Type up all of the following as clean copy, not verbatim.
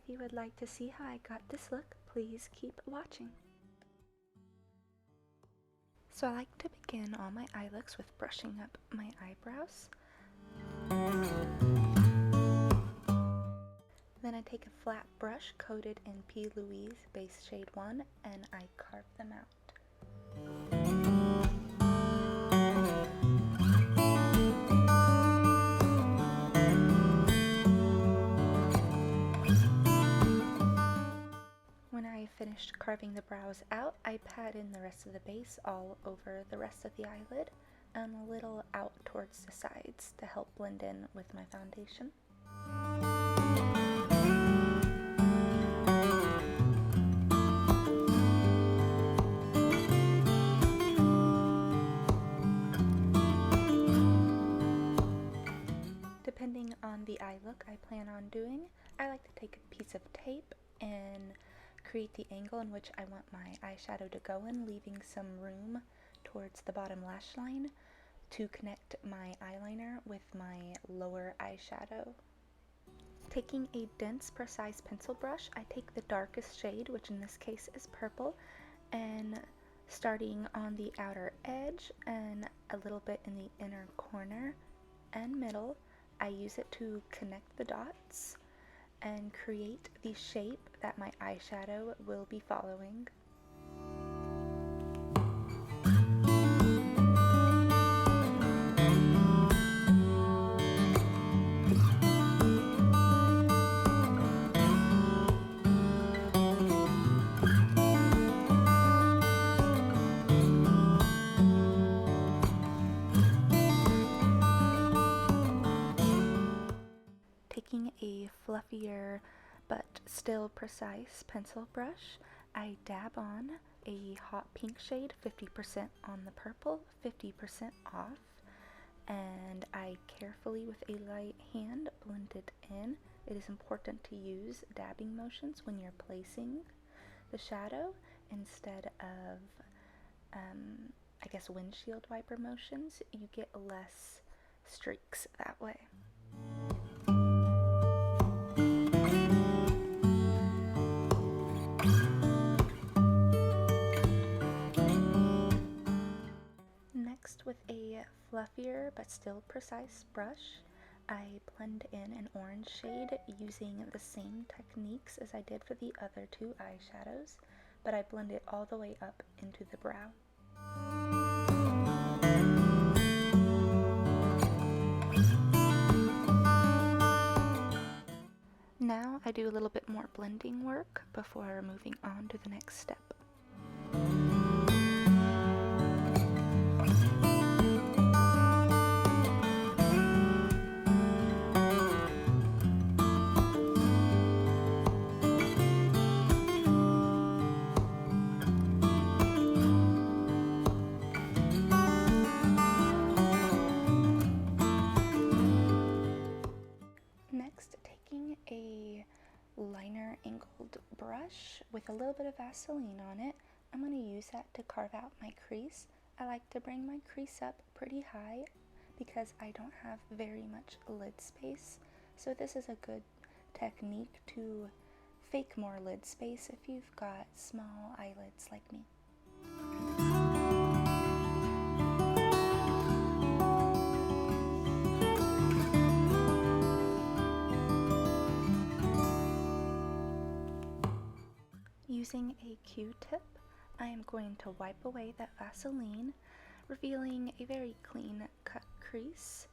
you would like to see how I got this look, please keep watching. So I like to begin all my eye looks with brushing up my eyebrows. Then I take a flat brush coated in P. Louise Base Shade 1 and I carve them out. When I finished carving the brows out, I pat in the rest of the base all over the rest of the eyelid and a little out towards the sides to help blend in with my foundation. Depending on the eye look I plan on doing, I like to take a piece of tape and create the angle in which I want my eyeshadow to go in, leaving some room towards the bottom lash line to connect my eyeliner with my lower eyeshadow. Taking a dense, precise pencil brush, I take the darkest shade, which in this case is purple, and starting on the outer edge and a little bit in the inner corner and middle, I use it to connect the dots and create the shape that my eyeshadow will be following. Taking a fluffier but still precise pencil brush, I dab on a hot pink shade, 50% on the purple, 50% off, and I carefully with a light hand blend it in. It is important to use dabbing motions when you're placing the shadow instead of I guess windshield wiper motions. You get less streaks that way. Next, with a fluffier but still precise brush, I blend in an orange shade using the same techniques as I did for the other two eyeshadows, but I blend it all the way up into the brow. Now I do a little bit more blending work before moving on to the next step. Next, taking a liner angled brush with a little bit of Vaseline on it, I'm going to use that to carve out my crease. I like to bring my crease up pretty high because I don't have very much lid space, so this is a good technique to fake more lid space if you've got small eyelids like me. Using a Q-tip, I am going to wipe away that Vaseline, revealing a very clean cut crease.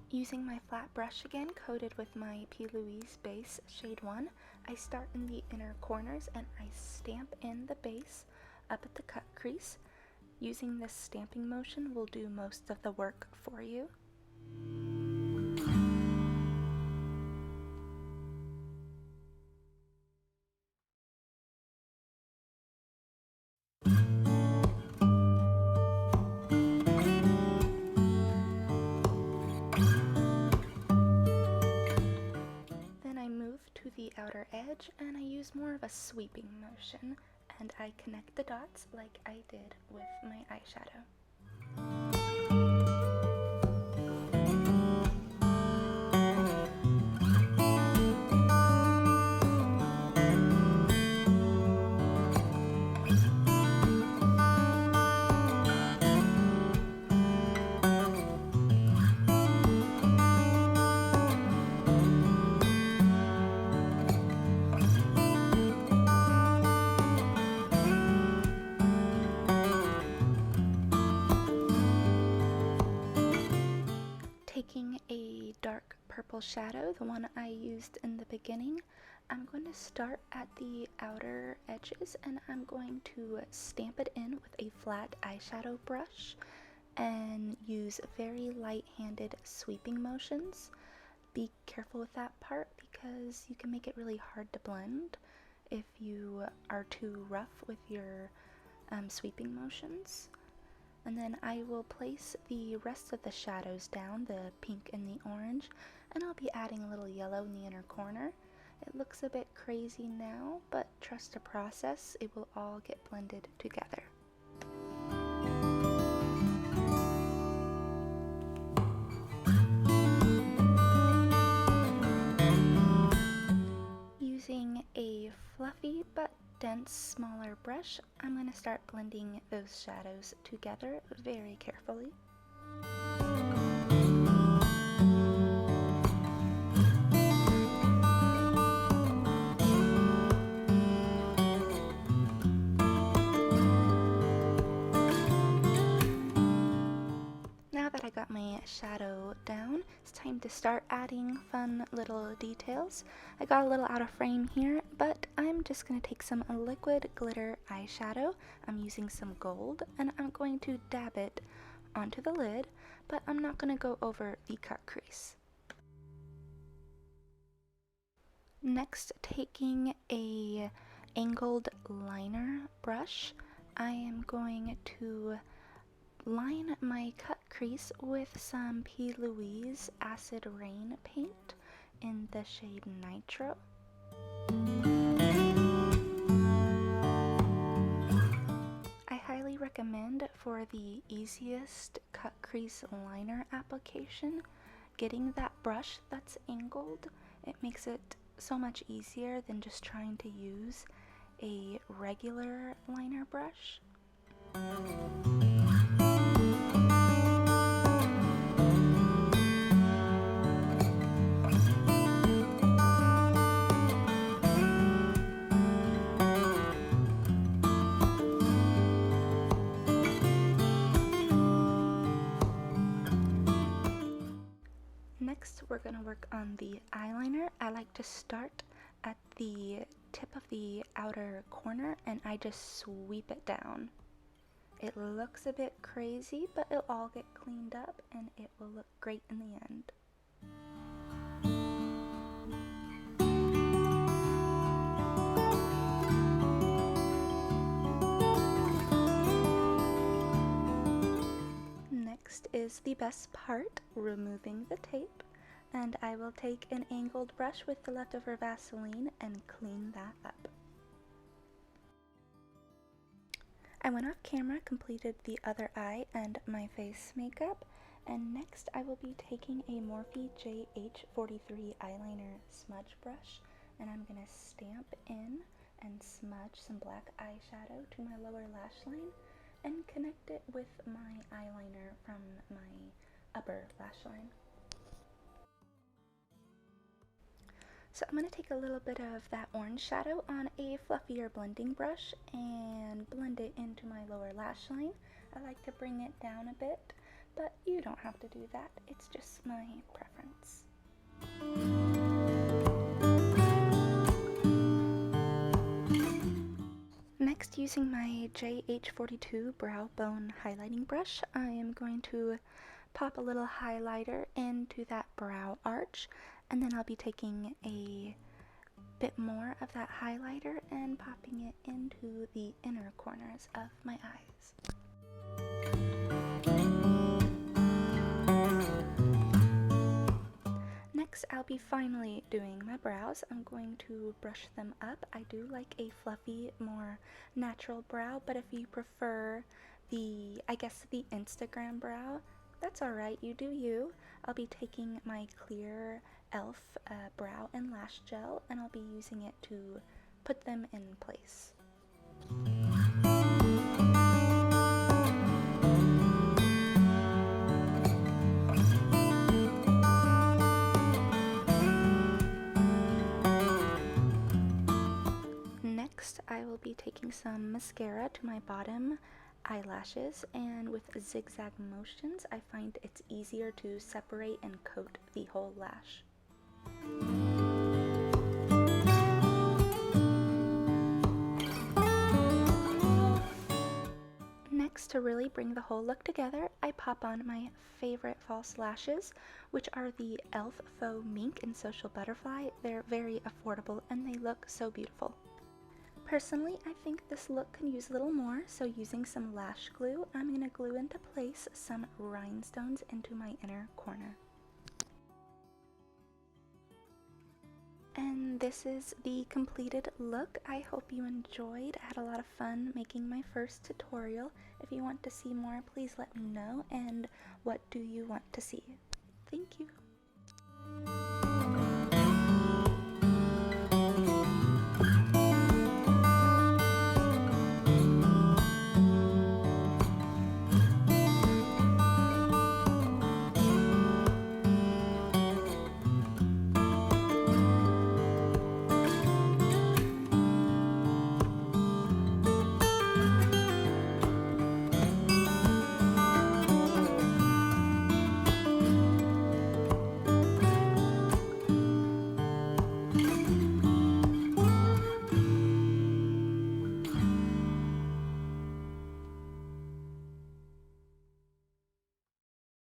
Using my flat brush again, coated with my P. Louise Base Shade 1, I start in the inner corners and I stamp in the base up at the cut crease. Using this stamping motion will do most of the work for you. edge, and I use more of a sweeping motion, and I connect the dots like I did with my eyeshadow. Taking a dark purple shadow, the one I used in the beginning, I'm going to start at the outer edges and I'm going to stamp it in with a flat eyeshadow brush and use very light-handed sweeping motions. Be careful with that part because you can make it really hard to blend if you are too rough with your sweeping motions. And then I will place the rest of the shadows down, the pink and the orange, and I'll be adding a little yellow in the inner corner. It looks a bit crazy now, but trust the process, it will all get blended together. Using a fluffy but dense, smaller brush, I'm going to start blending those shadows together very carefully. Now that I got my shadow down, it's time to start adding fun little details. I got a little out of frame here, but I'm just going to take some liquid glitter eyeshadow. I'm using some gold, and I'm going to dab it onto the lid, but I'm not going to go over the cut crease. Next, taking a angled liner brush, I am going to line my cut crease with some P. Louise Acid Rain paint in the shade Nitro. I highly recommend, for the easiest cut crease liner application, getting that brush that's angled. It makes it so much easier than just trying to use a regular liner brush. Next, we're going to work on the eyeliner. I like to start at the tip of the outer corner and I just sweep it down. It looks a bit crazy, but it'll all get cleaned up and it will look great in the end. Next is the best part, removing the tape, and I will take an angled brush with the leftover Vaseline and clean that up. I went off camera, completed the other eye and my face makeup, and next I will be taking a Morphe JH43 eyeliner smudge brush, and I'm going to stamp in and smudge some black eyeshadow to my lower lash line and connect it with my eyeliner from my upper lash line. So I'm going to take a little bit of that orange shadow on a fluffier blending brush and blend it into my lower lash line. I like to bring it down a bit, but you don't have to do that. It's just my preference. Next, using my JH42 Brow Bone highlighting brush, I am going to pop a little highlighter into that brow arch, and then I'll be taking a bit more of that highlighter and popping it into the inner corners of my eyes. Next, I'll be finally doing my brows. I'm going to brush them up. I do like a fluffy, more natural brow, but if you prefer the Instagram brow, that's alright, you do you. I'll be taking my clear e.l.f. Brow and lash gel, and I'll be using it to put them in place. Next, I will be taking some mascara to my bottom eyelashes, and with zigzag motions, I find it's easier to separate and coat the whole lash. Next, to really bring the whole look together, I pop on my favorite false lashes, which are the e.l.f. Faux Mink and Social Butterfly. They're very affordable and they look so beautiful. Personally, I think this look can use a little more, so using some lash glue, I'm going to glue into place some rhinestones into my inner corner. And this is the completed look. I hope you enjoyed. I had a lot of fun making my first tutorial. If you want to see more, please let me know. And what do you want to see? Thank you.